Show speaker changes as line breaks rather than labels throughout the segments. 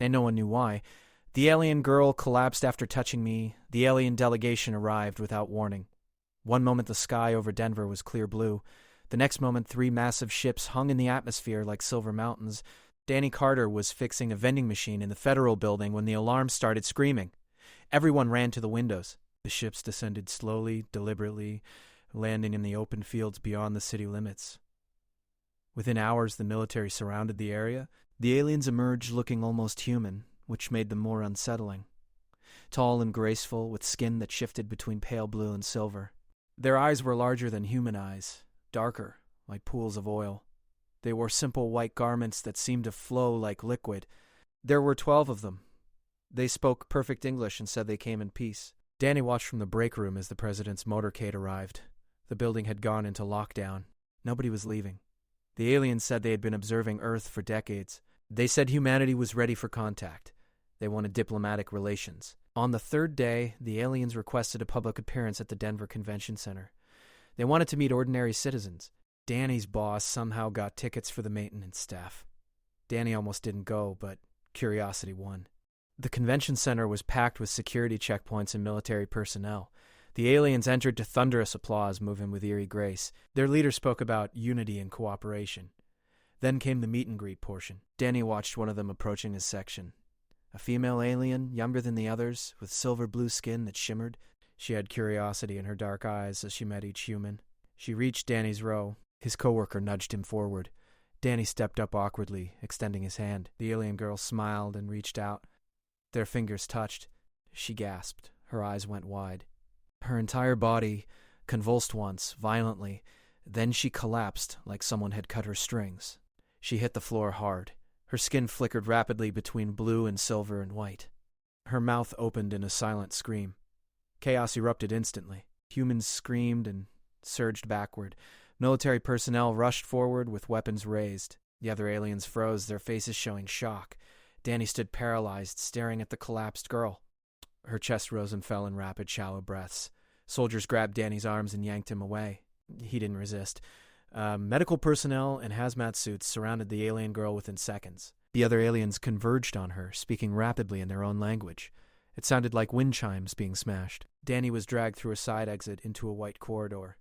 and no one knew why. The alien girl collapsed after touching me. The alien delegation arrived without warning. One moment the sky over Denver was clear blue. The next moment 3 massive ships hung in the atmosphere like silver mountains. Danny Carter was fixing a vending machine in the Federal Building when the alarm started screaming. Everyone ran to the windows. The ships descended slowly, deliberately, landing in the open fields beyond the city limits. Within hours, the military surrounded the area. The aliens emerged looking almost human, which made them more unsettling. Tall and graceful, with skin that shifted between pale blue and silver. Their eyes were larger than human eyes, darker, like pools of oil. They wore simple white garments that seemed to flow like liquid. There were 12 of them. They spoke perfect English and said they came in peace. Danny watched from the break room as the president's motorcade arrived. The building had gone into lockdown. Nobody was leaving. The aliens said they had been observing Earth for decades. They said humanity was ready for contact. They wanted diplomatic relations. On the 3rd day, the aliens requested a public appearance at the Denver Convention Center. They wanted to meet ordinary citizens. Danny's boss somehow got tickets for the maintenance staff. Danny almost didn't go, but curiosity won. The convention center was packed with security checkpoints and military personnel. The aliens entered to thunderous applause, moving with eerie grace. Their leader spoke about unity and cooperation. Then came the meet and greet portion. Danny watched one of them approaching his section. A female alien, younger than the others, with silver blue skin that shimmered. She had curiosity in her dark eyes as she met each human. She reached Danny's row. His coworker nudged him forward. Danny stepped up awkwardly, extending his hand. The alien girl smiled and reached out. Their fingers touched. She gasped. Her eyes went wide. Her entire body convulsed once, violently. Then she collapsed like someone had cut her strings. She hit the floor hard. Her skin flickered rapidly between blue and silver and white. Her mouth opened in a silent scream. Chaos erupted instantly. Humans screamed and surged backward. Military personnel rushed forward with weapons raised. The other aliens froze, their faces showing shock. Danny stood paralyzed, staring at the collapsed girl. Her chest rose and fell in rapid, shallow breaths. Soldiers grabbed Danny's arms and yanked him away. He didn't resist. Medical personnel in hazmat suits surrounded the alien girl within seconds. The other aliens converged on her, speaking rapidly in their own language. It sounded like wind chimes being smashed. Danny was dragged through a side exit into a white corridor.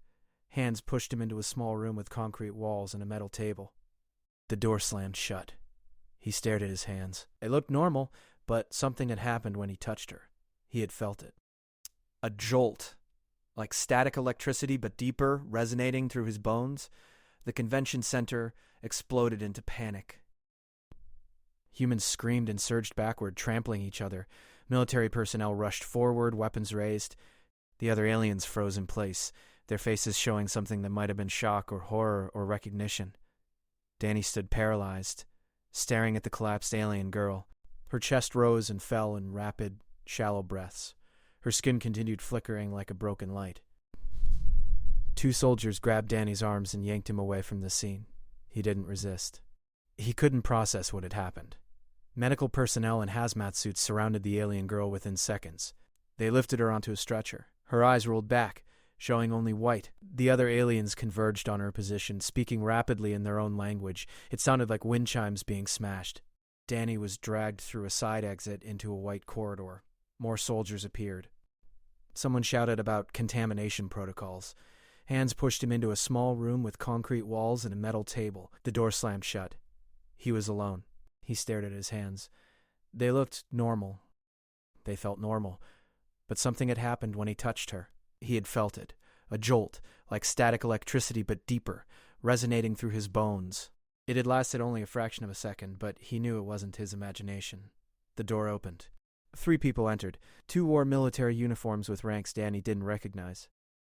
Hands pushed him into a small room with concrete walls and a metal table. The door slammed shut. He stared at his hands. They looked normal, but something had happened when he touched her. He had felt it. A jolt, like static electricity but deeper, resonating through his bones. The convention center exploded into panic. Humans screamed and surged backward, trampling each other. Military personnel rushed forward, weapons raised. The other aliens froze in place, their faces showing something that might have been shock or horror or recognition. Danny stood paralyzed, staring at the collapsed alien girl. Her chest rose and fell in rapid, shallow breaths. Her skin continued flickering like a broken light. 2 soldiers grabbed Danny's arms and yanked him away from the scene. He didn't resist. He couldn't process what had happened. Medical personnel in hazmat suits surrounded the alien girl within seconds. They lifted her onto a stretcher. Her eyes rolled back, showing only white. The other aliens converged on her position, speaking rapidly in their own language. It sounded like wind chimes being smashed. Danny was dragged through a side exit into a white corridor. More soldiers appeared. Someone shouted about contamination protocols. Hands pushed him into a small room with concrete walls and a metal table. The door slammed shut. He was alone. He stared at his hands. They looked normal. They felt normal. But something had happened when he touched her. He had felt it. A jolt, like static electricity but deeper, resonating through his bones. It had lasted only a fraction of a second, but he knew it wasn't his imagination. The door opened. 3 people entered. 2 wore military uniforms with ranks Danny didn't recognize.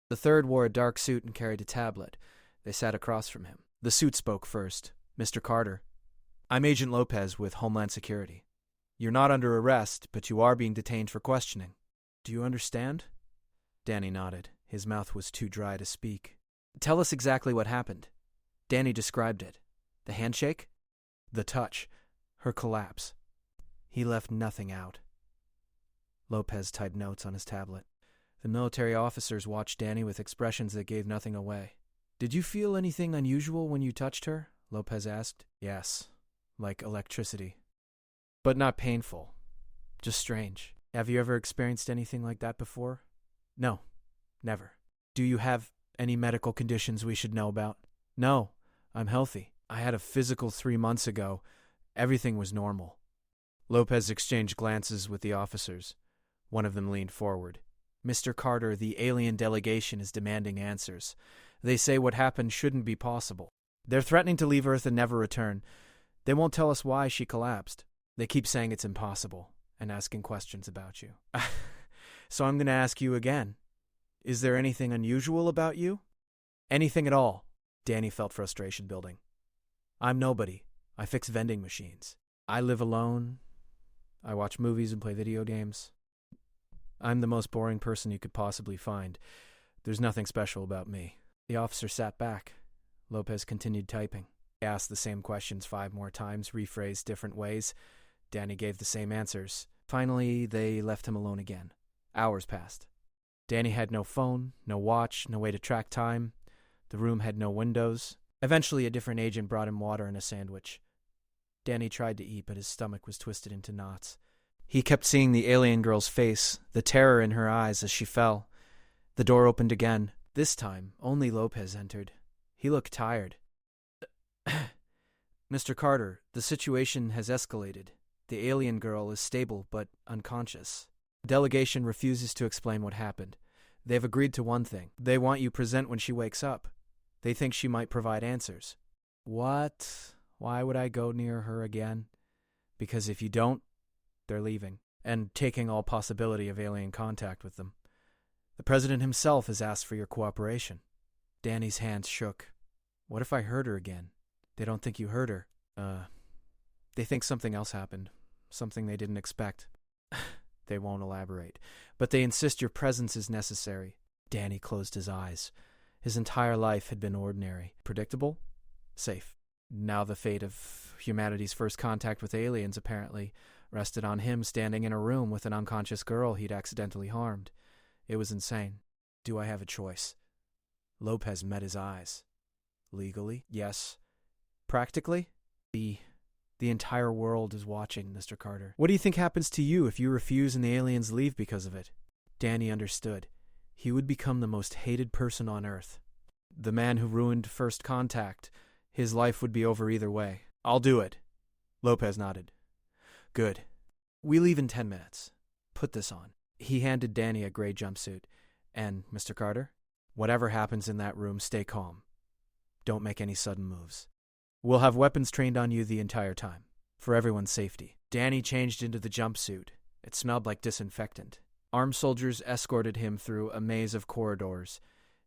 The 3rd wore a dark suit and carried a tablet. They sat across from him. The suit spoke first. Mr. Carter. I'm Agent Lopez with Homeland Security. You're not under arrest, but you are being detained for questioning. Do you understand? Danny nodded. His mouth was too dry to speak. Tell us exactly what happened. Danny described it. The handshake? The touch. Her collapse. He left nothing out. Lopez typed notes on his tablet. The military officers watched Danny with expressions that gave nothing away. Did you feel anything unusual when you touched her? Lopez asked. Yes. Like electricity. but not painful. Just strange. Have you ever experienced anything like that before? No, never. Do you have any medical conditions we should know about? No, I'm healthy. I had a physical 3 months ago. Everything was normal. Lopez exchanged glances with the officers. One of them leaned forward. Mr. Carter, the alien delegation is demanding answers. They say what happened shouldn't be possible. They're threatening to leave Earth and never return. They won't tell us why she collapsed. They keep saying it's impossible and asking questions about you. So I'm going to ask you again. Is there anything unusual about you? Anything at all? Danny felt frustration building. I'm nobody. I fix vending machines. I live alone. I watch movies and play video games. I'm the most boring person you could possibly find. There's nothing special about me. The officer sat back. Lopez continued typing. He asked the same questions 5 more times, rephrased different ways. Danny gave the same answers. Finally, they left him alone again. Hours passed. Danny had no phone, no watch, no way to track time. The room had no windows. Eventually, a different agent brought him water and a sandwich. Danny tried to eat, but his stomach was twisted into knots. He kept seeing the alien girl's face, the terror in her eyes as she fell. The door opened again. This time, only Lopez entered. He looked tired. Mr. Carter, the situation has escalated. The alien girl is stable but unconscious. The delegation refuses to explain what happened. They've agreed to one thing. They want you present when she wakes up. They think she might provide answers. What? Why would I go near her again? Because if you don't, they're leaving, and taking all possibility of alien contact with them. The president himself has asked for your cooperation. Danny's hands shook. What if I hurt her again? They don't think you hurt her. They think something else happened. Something they didn't expect. They won't elaborate. But they insist your presence is necessary. Danny closed his eyes. His entire life had been ordinary. Predictable? Safe. Now the fate of humanity's first contact with aliens, apparently, rested on him standing in a room with an unconscious girl he'd accidentally harmed. It was insane. Do I have a choice? Lopez met his eyes. Legally? Yes. Practically? The entire world is watching, Mr. Carter. What do you think happens to you if you refuse and the aliens leave because of it? Danny understood. He would become the most hated person on Earth. The man who ruined first contact. His life would be over either way. I'll do it. Lopez nodded. Good. We leave in 10 minutes. Put this on. He handed Danny a gray jumpsuit. And, Mr. Carter, whatever happens in that room, stay calm. Don't make any sudden moves. We'll have weapons trained on you the entire time, for everyone's safety. Danny changed into the jumpsuit. It smelled like disinfectant. Armed soldiers escorted him through a maze of corridors.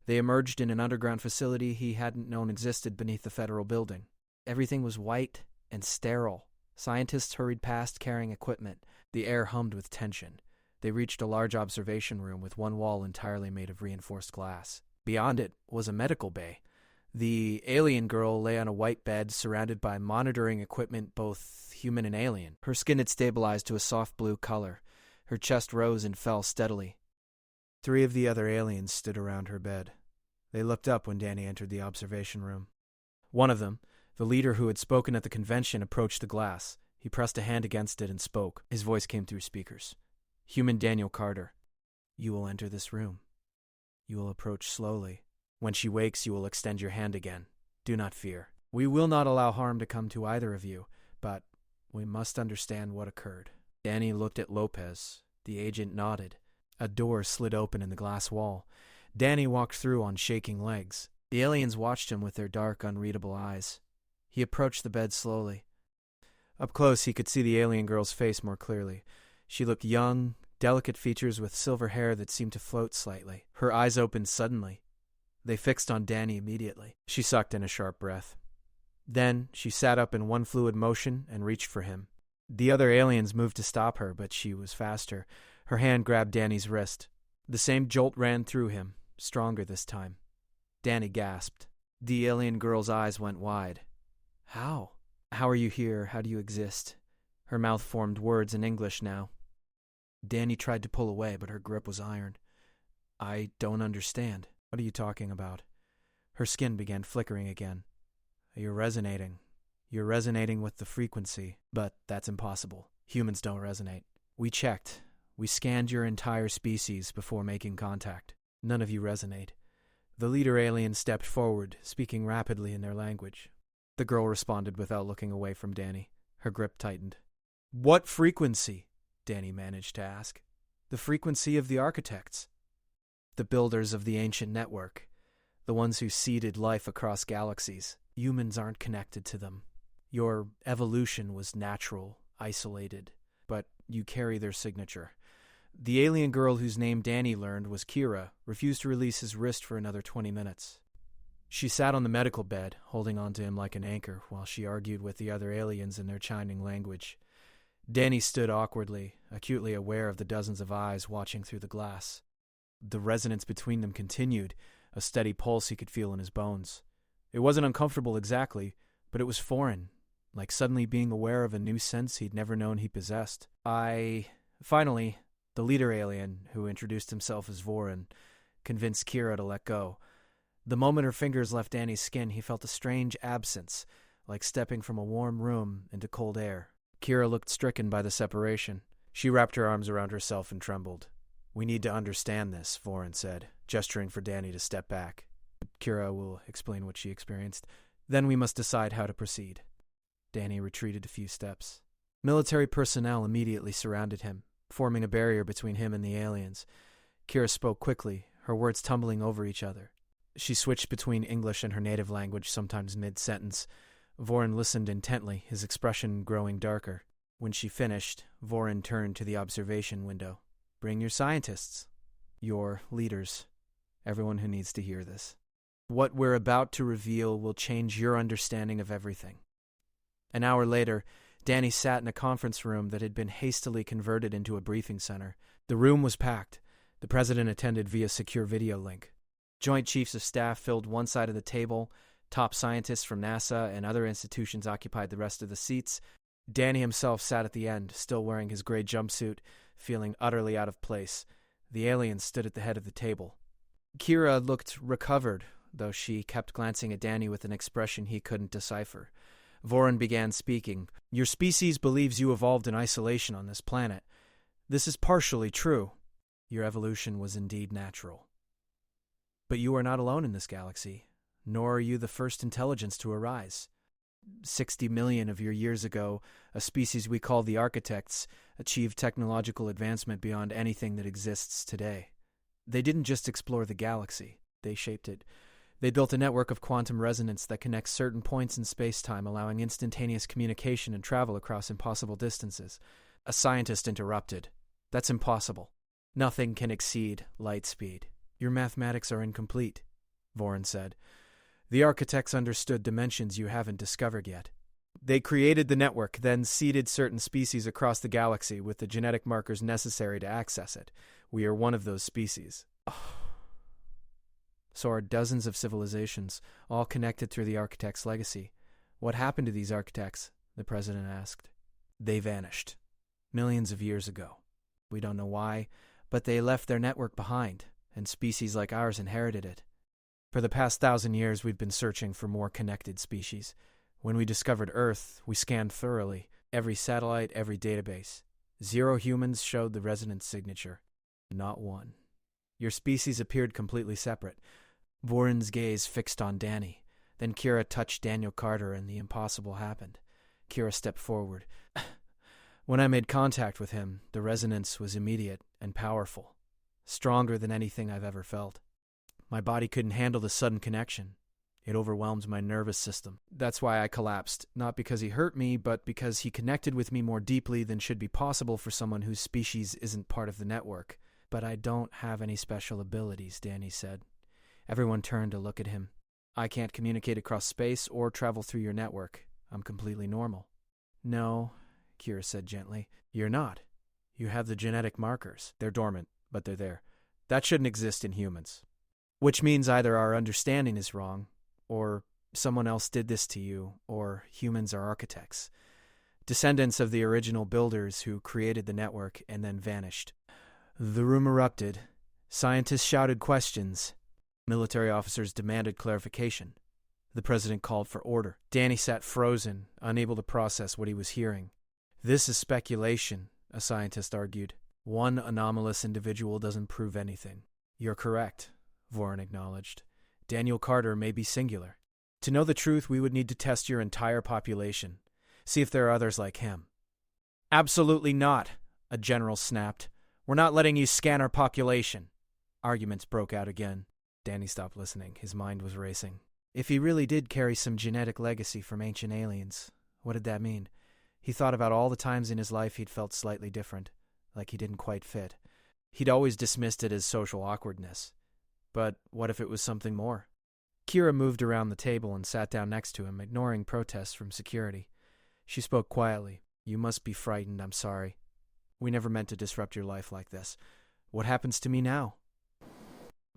They emerged in an underground facility he hadn't known existed beneath the federal building. Everything was white and sterile. Scientists hurried past carrying equipment. The air hummed with tension. They reached a large observation room with one wall entirely made of reinforced glass. Beyond it was a medical bay. The alien girl lay on a white bed surrounded by monitoring equipment, both human and alien. Her skin had stabilized to a soft blue color. Her chest rose and fell steadily. 3 of the other aliens stood around her bed. They looked up when Danny entered the observation room. One of them, the leader who had spoken at the convention, approached the glass. He pressed a hand against it and spoke. His voice came through speakers. Human Daniel Carter, you will enter this room. You will approach slowly. When she wakes, you will extend your hand again. Do not fear. We will not allow harm to come to either of you, but we must understand what occurred. Danny looked at Lopez. The agent nodded. A door slid open in the glass wall. Danny walked through on shaking legs. The aliens watched him with their dark, unreadable eyes. He approached the bed slowly. Up close, he could see the alien girl's face more clearly. She looked young, delicate features with silver hair that seemed to float slightly. Her eyes opened suddenly. They fixed on Danny immediately. She sucked in a sharp breath. Then she sat up in one fluid motion and reached for him. The other aliens moved to stop her, but she was faster. Her hand grabbed Danny's wrist. The same jolt ran through him, stronger this time. Danny gasped. The alien girl's eyes went wide. How? How are you here? How do you exist? Her mouth formed words in English now. Danny tried to pull away, but her grip was iron. I don't understand. What are you talking about? Her skin began flickering again. You're resonating. You're resonating with the frequency, but that's impossible. Humans don't resonate. We checked. We scanned your entire species before making contact. None of you resonate. The leader alien stepped forward, speaking rapidly in their language. The girl responded without looking away from Danny. Her grip tightened. What frequency? Danny managed to ask. The frequency of the architects. The builders of the ancient network. The ones who seeded life across galaxies. Humans aren't connected to them. Your evolution was natural, isolated, but you carry their signature. The alien girl whose name Danny learned was Kira refused to release his wrist for another 20 minutes. She sat on the medical bed, holding onto him like an anchor, while she argued with the other aliens in their chiming language. Danny stood awkwardly, acutely aware of the dozens of eyes watching through the glass. The resonance between them continued, a steady pulse he could feel in his bones. It wasn't uncomfortable exactly, but it was foreign, like suddenly being aware of a new sense he'd never known he possessed. Finally, the leader alien, who introduced himself as Vorin, convinced Kira to let go. The moment her fingers left Danny's skin, he felt a strange absence, like stepping from a warm room into cold air. Kira looked stricken by the separation. She wrapped her arms around herself and trembled. We need to understand this, Vorin said, gesturing for Danny to step back. Kira will explain what she experienced. Then we must decide how to proceed. Danny retreated a few steps. Military personnel immediately surrounded him, forming a barrier between him and the aliens. Kira spoke quickly, her words tumbling over each other. She switched between English and her native language, sometimes mid-sentence. Vorin listened intently, his expression growing darker. When she finished, Vorin turned to the observation window. Bring your scientists. Your leaders. Everyone who needs to hear this. What we're about to reveal will change your understanding of everything. An hour later, Danny sat in a conference room that had been hastily converted into a briefing center. The room was packed. The president attended via secure video link. Joint chiefs of staff filled one side of the table. Top scientists from NASA and other institutions occupied the rest of the seats. Danny himself sat at the end, still wearing his gray jumpsuit, feeling utterly out of place. The alien stood at the head of the table. Kira looked recovered, though she kept glancing at Danny with an expression he couldn't decipher. Vorin began speaking. Your species believes you evolved in isolation on this planet. This is partially true. Your evolution was indeed natural. But you are not alone in this galaxy, nor are you the first intelligence to arise. 60 million of your years ago, a species we call the Architects achieved technological advancement beyond anything that exists today. They didn't just explore the galaxy, they shaped it. They built a network of quantum resonance that connects certain points in space-time, allowing instantaneous communication and travel across impossible distances. A scientist interrupted. That's impossible. Nothing can exceed light speed. Your mathematics are incomplete, Vorin said. The Architects understood dimensions you haven't discovered yet. They created the network, then seeded certain species across the galaxy with the genetic markers necessary to access it. We are one of those species. So are dozens of civilizations, all connected through the Architects' legacy. What happened to these Architects? The president asked. They vanished. Millions of years ago. We don't know why, but they left their network behind, and species like ours inherited it. For the past 1,000 years, we've been searching for more connected species. When we discovered Earth, we scanned thoroughly, every satellite, every database. 0 humans showed the resonance signature. Not one. Your species appeared completely separate. Vorin's gaze fixed on Danny. Then Kira touched Daniel Carter and the impossible happened. Kira stepped forward. When I made contact with him, the resonance was immediate and powerful. Stronger than anything I've ever felt. My body couldn't handle the sudden connection. It overwhelmed my nervous system. That's why I collapsed, not because he hurt me, but because he connected with me more deeply than should be possible for someone whose species isn't part of the network. But I don't have any special abilities, Danny said. Everyone turned to look at him. I can't communicate across space or travel through your network. I'm completely normal. No, Kira said gently. You're not. You have the genetic markers. They're dormant, but they're there. That shouldn't exist in humans. Which means either our understanding is wrong, or someone else did this to you, or humans are architects. Descendants of the original builders who created the network and then vanished. The room erupted. Scientists shouted questions. Military officers demanded clarification. The president called for order. Danny sat frozen, unable to process what he was hearing. This is speculation, a scientist argued. One anomalous individual doesn't prove anything. You're correct, Voren acknowledged. Daniel Carter may be singular. To know the truth, we would need to test your entire population. See if there are others like him. Absolutely not, a general snapped. We're not letting you scan our population. Arguments broke out again. Danny stopped listening. His mind was racing. If he really did carry some genetic legacy from ancient aliens, what did that mean? He thought about all the times in his life he'd felt slightly different, like he didn't quite fit. He'd always dismissed it as social awkwardness. But what if it was something more? Kira moved around the table and sat down next to him, ignoring protests from security. She spoke quietly. You must be frightened, I'm sorry. We never meant to disrupt your life like this. What happens to me now?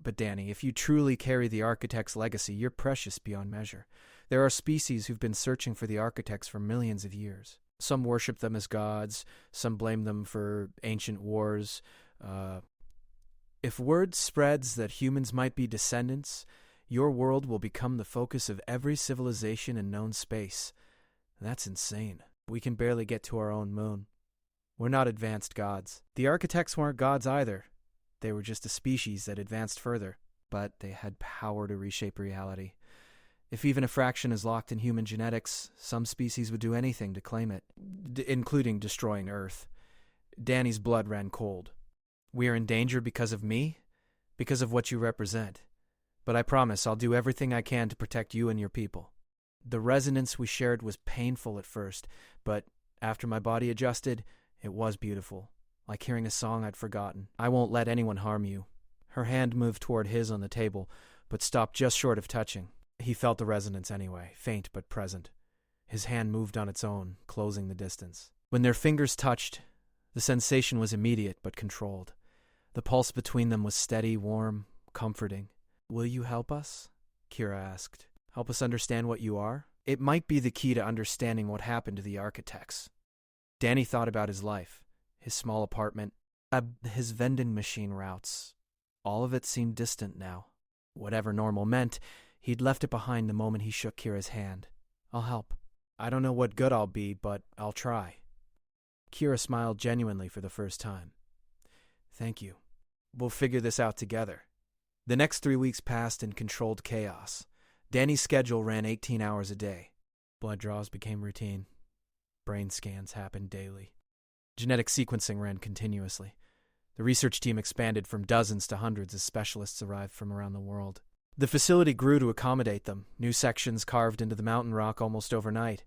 But Danny, if you truly carry the Architect's legacy, you're precious beyond measure. There are species who've been searching for the Architects for millions of years. Some worship them as gods, some blame them for ancient wars. If word spreads that humans might be descendants, your world will become the focus of every civilization in known space. That's insane. We can barely get to our own moon. We're not advanced gods. The Architects weren't gods either. They were just a species that advanced further, but they had power to reshape reality. If even a fraction is locked in human genetics, some species would do anything to claim it, including destroying Earth. Danny's blood ran cold. We are in danger because of me? Because of what you represent. But I promise I'll do everything I can to protect you and your people. The resonance we shared was painful at first, but after my body adjusted, it was beautiful. Like hearing a song I'd forgotten. I won't let anyone harm you. Her hand moved toward his on the table, but stopped just short of touching. He felt the resonance anyway, faint but present. His hand moved on its own, closing the distance. When their fingers touched, the sensation was immediate but controlled. The pulse between them was steady, warm, comforting. Will you help us? Kira asked. Help us understand what you are? It might be the key to understanding what happened to the Architects. Danny thought about his life. His small apartment, his vending machine routes. All of it seemed distant now. Whatever normal meant, he'd left it behind the moment he shook Kira's hand. I'll help. I don't know what good I'll be, but I'll try. Kira smiled genuinely for the first time. Thank you. We'll figure this out together. The next 3 weeks passed in controlled chaos. Danny's schedule ran 18 hours a day. Blood draws became routine. Brain scans happened daily. Genetic sequencing ran continuously. The research team expanded from dozens to hundreds as specialists arrived from around the world. The facility grew to accommodate them, new sections carved into the mountain rock almost overnight.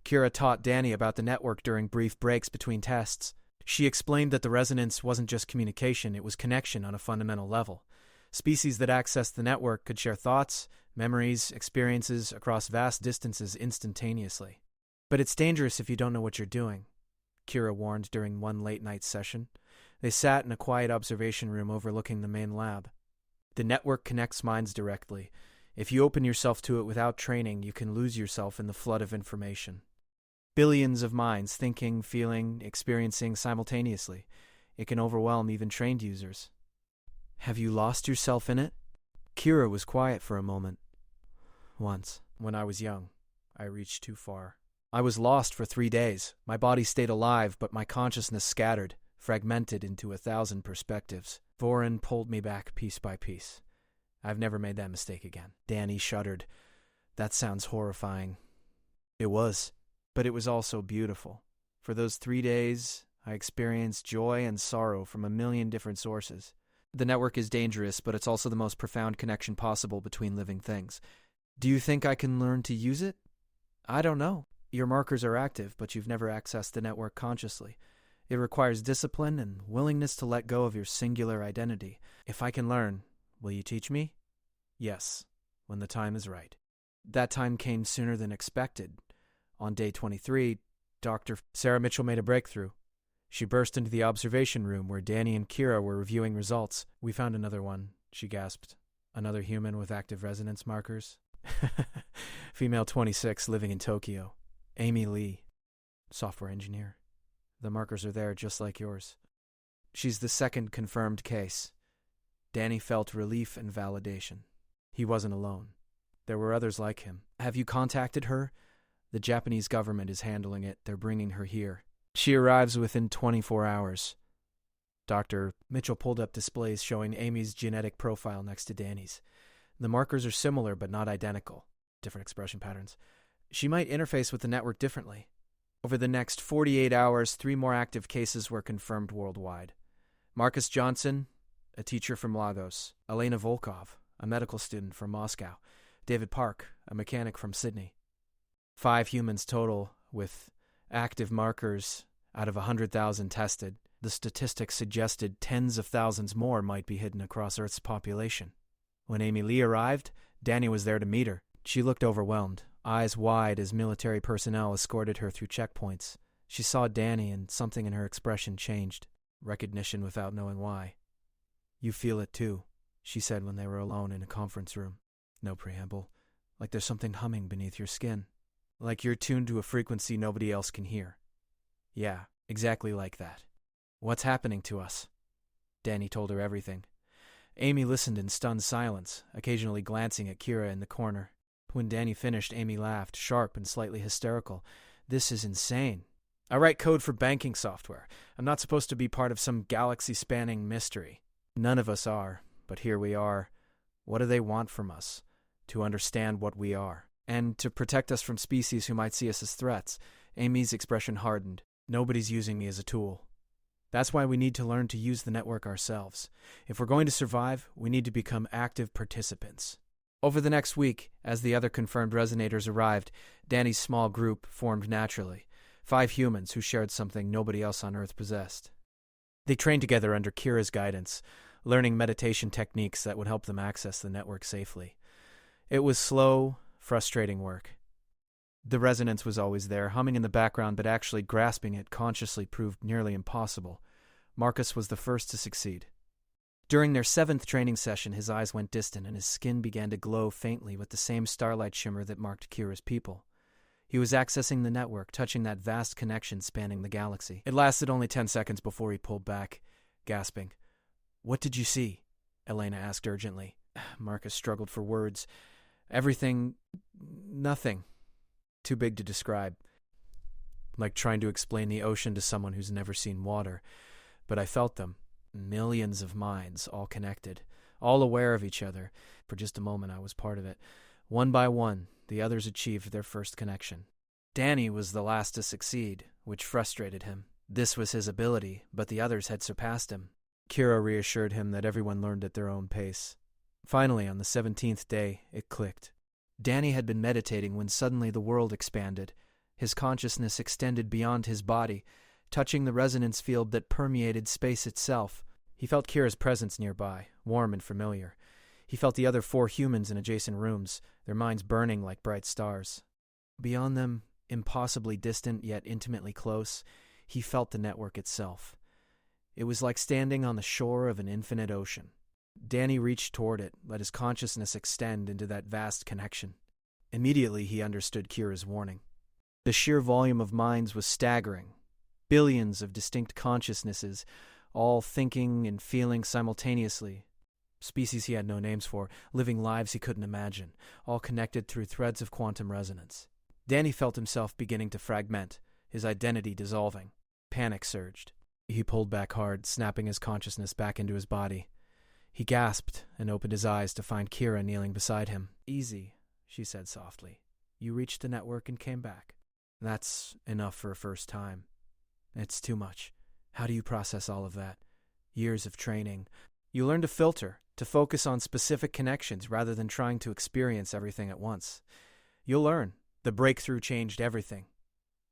Kira taught Danny about the network during brief breaks between tests. She explained that the resonance wasn't just communication, it was connection on a fundamental level. Species that accessed the network could share thoughts, memories, experiences across vast distances instantaneously. But it's dangerous if you don't know what you're doing, Kira warned during one late-night session. They sat in a quiet observation room overlooking the main lab. The network connects minds directly. If you open yourself to it without training, you can lose yourself in the flood of information. Billions of minds thinking, feeling, experiencing simultaneously. It can overwhelm even trained users. Have you lost yourself in it? Kira was quiet for a moment. Once, when I was young, I reached too far. I was lost for 3 days. My body stayed alive, but my consciousness scattered, fragmented into 1,000 perspectives. Voren pulled me back piece by piece. I've never made that mistake again. Danny shuddered. That sounds horrifying. It was, but it was also beautiful. For those 3 days, I experienced joy and sorrow from a million different sources. The network is dangerous, but it's also the most profound connection possible between living things. Do you think I can learn to use it? I don't know. Your markers are active, but you've never accessed the network consciously. It requires discipline and willingness to let go of your singular identity. If I can learn, will you teach me? Yes, when the time is right. That time came sooner than expected. On day 23, Dr. Sarah Mitchell made a breakthrough. She burst into the observation room where Danny and Kira were reviewing results. We found another one, she gasped. Another human with active resonance markers. Female 26 living in Tokyo. Amy Lee, software engineer. The markers are there just like yours. She's the second confirmed case. Danny felt relief and validation. He wasn't alone. There were others like him. Have you contacted her? The Japanese government is handling it. They're bringing her here. She arrives within 24 hours. Dr. Mitchell pulled up displays showing Amy's genetic profile next to Danny's. The markers are similar but not identical. Different expression patterns. She might interface with the network differently. Over the next 48 hours, 3 more active cases were confirmed worldwide. Marcus Johnson, a teacher from Lagos. Elena Volkov, a medical student from Moscow. David Park, a mechanic from Sydney. 5 humans total, with active markers out of 100,000 tested. The statistics suggested tens of thousands more might be hidden across Earth's population. When Amy Lee arrived, Danny was there to meet her. She looked overwhelmed, eyes wide as military personnel escorted her through checkpoints. She saw Danny and something in her expression changed. Recognition without knowing why. "You feel it too," she said when they were alone in a conference room. No preamble. "Like there's something humming beneath your skin. Like you're tuned to a frequency nobody else can hear." "Yeah, exactly like that." "What's happening to us?" Danny told her everything. Amy listened in stunned silence, occasionally glancing at Kira in the corner. When Danny finished, Amy laughed, sharp and slightly hysterical. "This is insane. I write code for banking software. I'm not supposed to be part of some galaxy-spanning mystery. None of us are, but here we are. What do they want from us? To understand what we are. And to protect us from species who might see us as threats." Amy's expression hardened. "Nobody's using me as a tool. That's why we need to learn to use the network ourselves. If we're going to survive, we need to become active participants." Over the next week, as the other confirmed resonators arrived, Danny's small group formed naturally. 5 humans who shared something nobody else on Earth possessed. They trained together under Kira's guidance, learning meditation techniques that would help them access the network safely. It was slow, frustrating work. The resonance was always there, humming in the background, but actually grasping it consciously proved nearly impossible. Marcus was the first to succeed. During their 7th training session, his eyes went distant and his skin began to glow faintly with the same starlight shimmer that marked Kira's people. He was accessing the network, touching that vast connection spanning the galaxy. It lasted only 10 seconds before he pulled back, gasping. "What did you see?" Elena asked urgently. Marcus struggled for words. "Everything... nothing. Too big to describe. Like trying to explain the ocean to someone who's never seen water. But I felt them. Millions of minds, all connected, all aware of each other. For just a moment I was part of it. One by one, the others achieved their first connection. Danny was the last to succeed, which frustrated him. This was his ability, but the others had surpassed him. Kira reassured him that everyone learned at their own pace. Finally, on the 17th day, it clicked. Danny had been meditating when suddenly the world expanded. His consciousness extended beyond his body, touching the resonance field that permeated space itself. He felt Kira's presence nearby, warm and familiar. He felt the other 4 humans in adjacent rooms, their minds burning like bright stars. Beyond them, impossibly distant yet intimately close, he felt the network itself. It was like standing on the shore of an infinite ocean. Danny reached toward it, let his consciousness extend into that vast connection. Immediately he understood Kira's warning. The sheer volume of minds was staggering. Billions of distinct consciousnesses, all thinking and feeling simultaneously. Species he had no names for, living lives he couldn't imagine, all connected through threads of quantum resonance. Danny felt himself beginning to fragment, his identity dissolving. Panic surged. He pulled back hard, snapping his consciousness back into his body. He gasped and opened his eyes to find Kira kneeling beside him. "Easy," she said softly. "You reached the network and came back. That's enough for a first time. It's too much. How do you process all of that? Years of training. You learn to filter, to focus on specific connections rather than trying to experience everything at once. You'll learn. The breakthrough changed everything.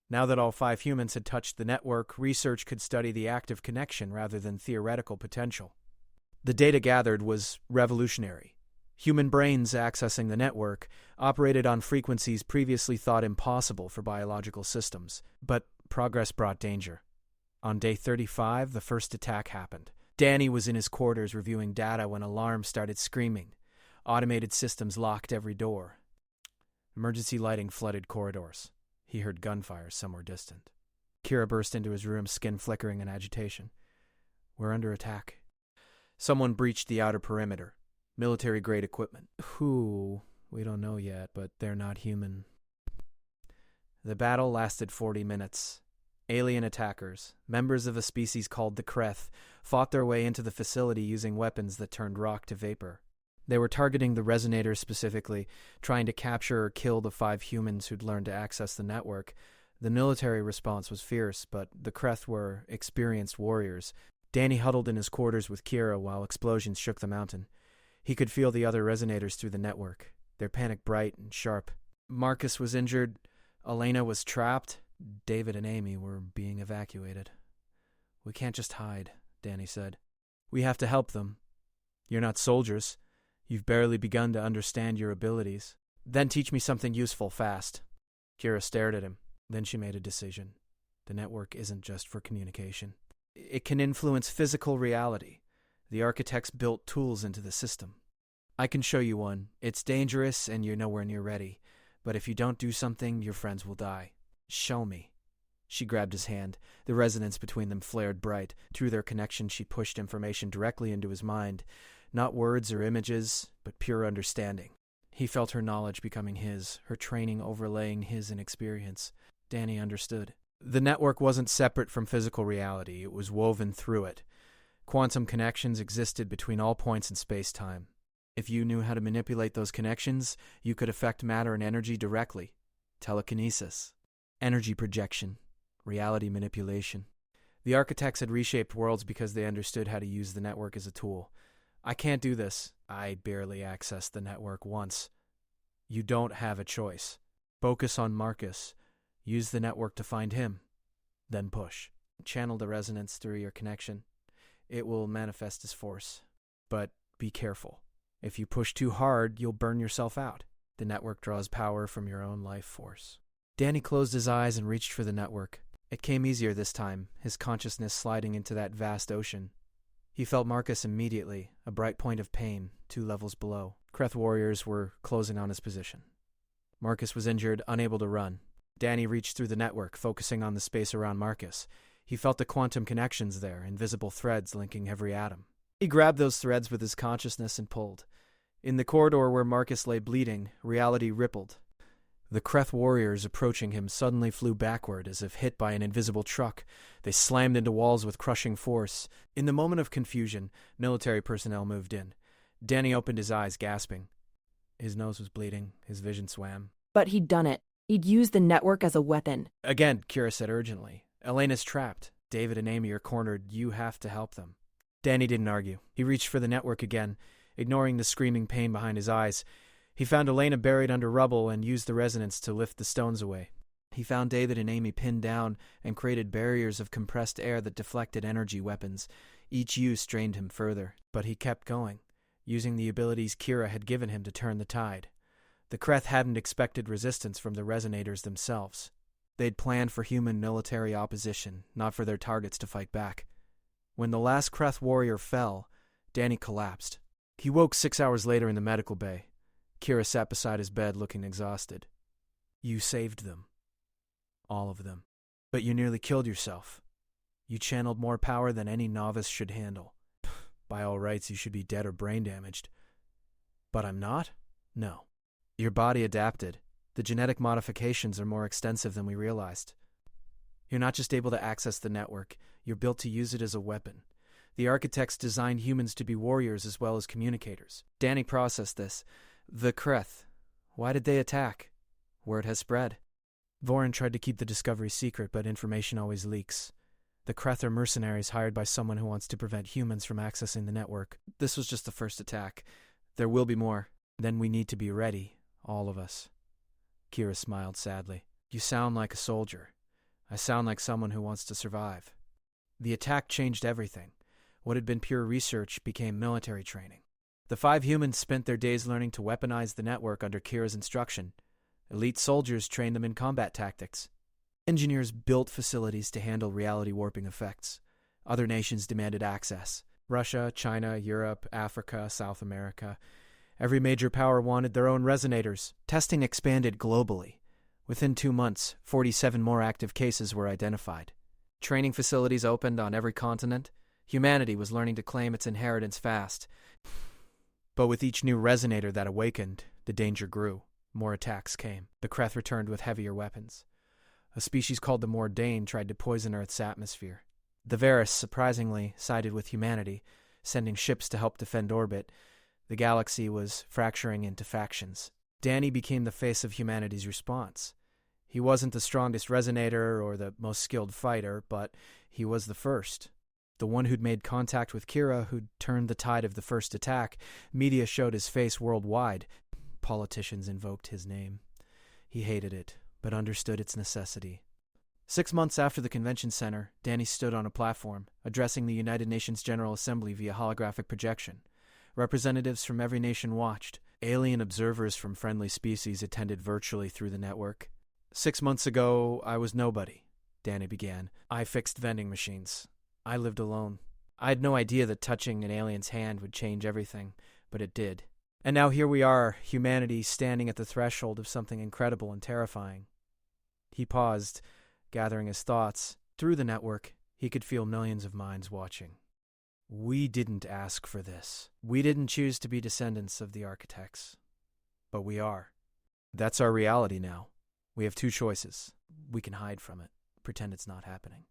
Now that all 5 humans had touched the network, research could study the active connection rather than theoretical potential. The data gathered was revolutionary. Human brains accessing the network operated on frequencies previously thought impossible for biological systems, but progress brought danger. On day 35, the first attack happened. Danny was in his quarters reviewing data when alarms started screaming. Automated systems locked every door. Emergency lighting flooded corridors. He heard gunfire somewhere distant. Kira burst into his room, skin flickering in agitation. "We're under attack. Someone breached the outer perimeter. Military-grade equipment. Who? We don't know yet, but they're not human." The battle lasted 40 minutes. Alien attackers, members of a species called the Kreth, fought their way into the facility using weapons that turned rock to vapor. They were targeting the resonators specifically, trying to capture or kill the 5 humans who'd learned to access the network. The military response was fierce, but the Kreth were experienced warriors. Danny huddled in his quarters with Kira while explosions shook the mountain. He could feel the other resonators through the network, their panic bright and sharp. Marcus was injured. Elena was trapped. David and Amy were being evacuated. "We can't just hide," Danny said. "We have to help them. You're not soldiers. You've barely begun to understand your abilities. Then teach me something useful fast." Kira stared at him. Then she made a decision. The network isn't just for communication. It can influence physical reality. The architects built tools into the system. "I can show you one. It's dangerous and you're nowhere near ready. But if you don't do something, your friends will die. Show me." She grabbed his hand. The resonance between them flared bright. Through their connection, she pushed information directly into his mind. Not words or images, but pure understanding. He felt her knowledge becoming his, her training overlaying his inexperience. Danny understood. The network wasn't separate from physical reality. It was woven through it. Quantum connections existed between all points in space-time. If you knew how to manipulate those connections, you could affect matter and energy directly. Telekinesis. Energy projection. Reality manipulation. The architects had reshaped worlds because they understood how to use the network as a tool. "I can't do this. I barely accessed the network once." "You don't have a choice. Focus on Marcus. Use the network to find him. Then push. Channel the resonance through your connection. It will manifest as force. But be careful. If you push too hard, you'll burn yourself out. The network draws power from your own life force." Danny closed his eyes and reached for the network. It came easier this time, his consciousness sliding into that vast ocean. He felt Marcus immediately, a bright point of pain, 2 levels below. Kreth warriors were closing on his position. Marcus was injured, unable to run. Danny reached through the network, focusing on the space around Marcus. He felt the quantum connections there, invisible threads linking every atom. He grabbed those threads with his consciousness and pulled. In the corridor where Marcus lay bleeding, reality rippled. The Kreth warriors approaching him suddenly flew backward as if hit by an invisible truck. They slammed into walls with crushing force. In the moment of confusion, military personnel moved in. Danny opened his eyes, gasping. His nose was bleeding. His vision swam.
But he'd done it. He'd used the network as a weapon.
"Again," Kira said urgently. "Elena's trapped. David and Amy are cornered. You have to help them." Danny didn't argue. He reached for the network again, ignoring the screaming pain behind his eyes. He found Elena buried under rubble and used the resonance to lift the stones away. He found David and Amy pinned down and created barriers of compressed air that deflected energy weapons. Each use drained him further, but he kept going, using the abilities Kira had given him to turn the tide. The Kreth hadn't expected resistance from the resonators themselves. They'd planned for human military opposition, not for their targets to fight back. When the last Kreth warrior fell, Danny collapsed. He woke 6 hours later in the medical bay. Kira sat beside his bed looking exhausted. "You saved them. All of them. But you nearly killed yourself. You channeled more power than any novice should handle. By all rights, you should be dead or brain damaged. But I'm not? No. Your body adapted. The genetic modifications are more extensive than we realized. You're not just able to access the network, you're built to use it as a weapon. The architects designed humans to be warriors as well as communicators." Danny processed this. "The Kreth. Why did they attack? Word has spread." Vorin tried to keep the discovery secret, but information always leaks. The Kreth are mercenaries hired by someone who wants to prevent humans from accessing the network. This was just the first attack. There will be more. Then we need to be ready, all of us. Kira smiled sadly. "You sound like a soldier. I sound like someone who wants to survive." The attack changed everything. What had been pure research became military training. The 5 humans spent their days learning to weaponize the network under Kira's instruction. Elite soldiers trained them in combat tactics. Engineers built facilities to handle reality warping effects. Other nations demanded access. Russia, China, Europe, Africa, South America. Every major power wanted their own resonators. Testing expanded globally. Within 2 months, 47 more active cases were identified. Training facilities opened on every continent. Humanity was learning to claim its inheritance fast. But with each new resonator that awakened, the danger grew. More attacks came. The Kreth returned with heavier weapons. A species called the Mordane tried to poison Earth's atmosphere. The Varus, surprisingly, sided with humanity, sending ships to help defend orbit. The galaxy was fracturing into factions. Danny became the face of humanity's response. He wasn't the strongest resonator or the most skilled fighter, but he was the first. The one who'd made contact with Kira, who'd turned the tide of the first attack. Media showed his face worldwide. Politicians invoked his name. He hated it, but understood its necessity. 6 months after the convention center, Danny stood on a platform, addressing the United Nations General Assembly via holographic projection. Representatives from every nation watched. Alien observers from friendly species attended virtually through the network. 6 months ago, I was nobody, Danny began. I fixed vending machines. I lived alone. I had no idea that touching an alien's hand would change everything, but it did. And now here we are, humanity standing at the threshold of something incredible and terrifying. He paused, gathering his thoughts. Through the network, he could feel millions of minds watching. We didn't ask for this. We didn't choose to be descendants of the architects. But we are. That's our reality now. We have two choices. We can hide from it, pretend it's not happening.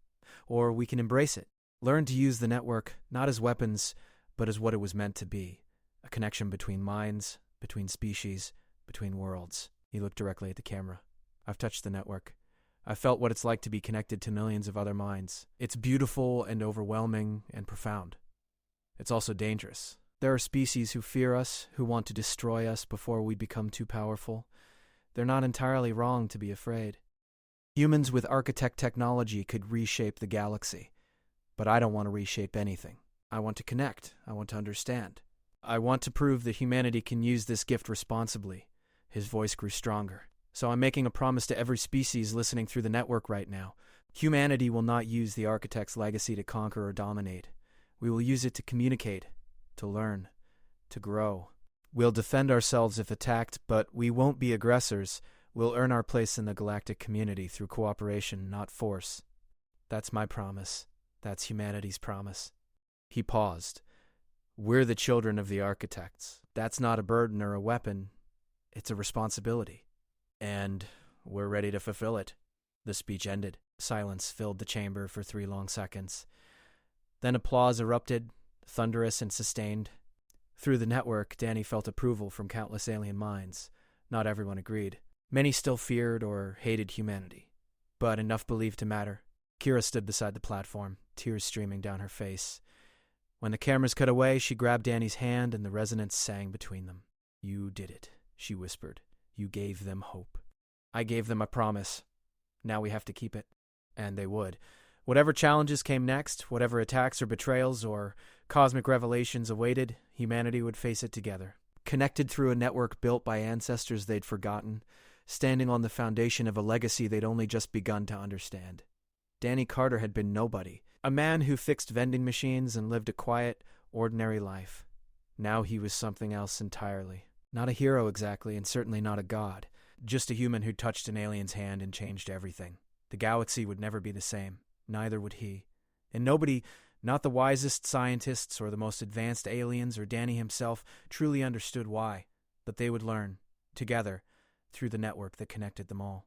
Or we can embrace it, learn to use the network not as weapons, but as what it was meant to be. A connection between minds, between species, between worlds. He looked directly at the camera. I've touched the network. I've felt what it's like to be connected to millions of other minds. It's beautiful and overwhelming and profound. It's also dangerous. There are species who fear us, who want to destroy us before we become too powerful. They're not entirely wrong to be afraid. Humans with architect technology could reshape the galaxy. But I don't want to reshape anything. I want to connect. I want to understand. I want to prove that humanity can use this gift responsibly. His voice grew stronger. So I'm making a promise to every species listening through the network right now. Humanity will not use the architect's legacy to conquer or dominate. We will use it to communicate, to learn, to grow. We'll defend ourselves if attacked, but we won't be aggressors. We'll earn our place in the galactic community through cooperation, not force. That's my promise. That's humanity's promise. He paused. We're the children of the architects. That's not a burden or a weapon. It's a responsibility. And we're ready to fulfill it. The speech ended. Silence filled the chamber for 3 long seconds. Then applause erupted, thunderous and sustained. Through the network, Danny felt approval from countless alien minds. Not everyone agreed. Many still feared or hated humanity. But enough believed to matter. Kira stood beside the platform, tears streaming down her face. When the cameras cut away, she grabbed Danny's hand and the resonance sang between them. You did it, she whispered. You gave them hope. I gave them a promise. Now we have to keep it. And they would. Whatever challenges came next, whatever attacks or betrayals or cosmic revelations awaited, humanity would face it together. Connected through a network built by ancestors they'd forgotten, standing on the foundation of a legacy they'd only just begun to understand. Danny Carter had been nobody, a man who fixed vending machines and lived a quiet, ordinary life. Now he was something else entirely. Not a hero exactly, and certainly not a god. Just a human who touched an alien's hand and changed everything. The galaxy would never be the same. Neither would he. And nobody, not the wisest scientists or the most advanced aliens or Danny himself, truly understood why. But they would learn, together, through the network that connected them all.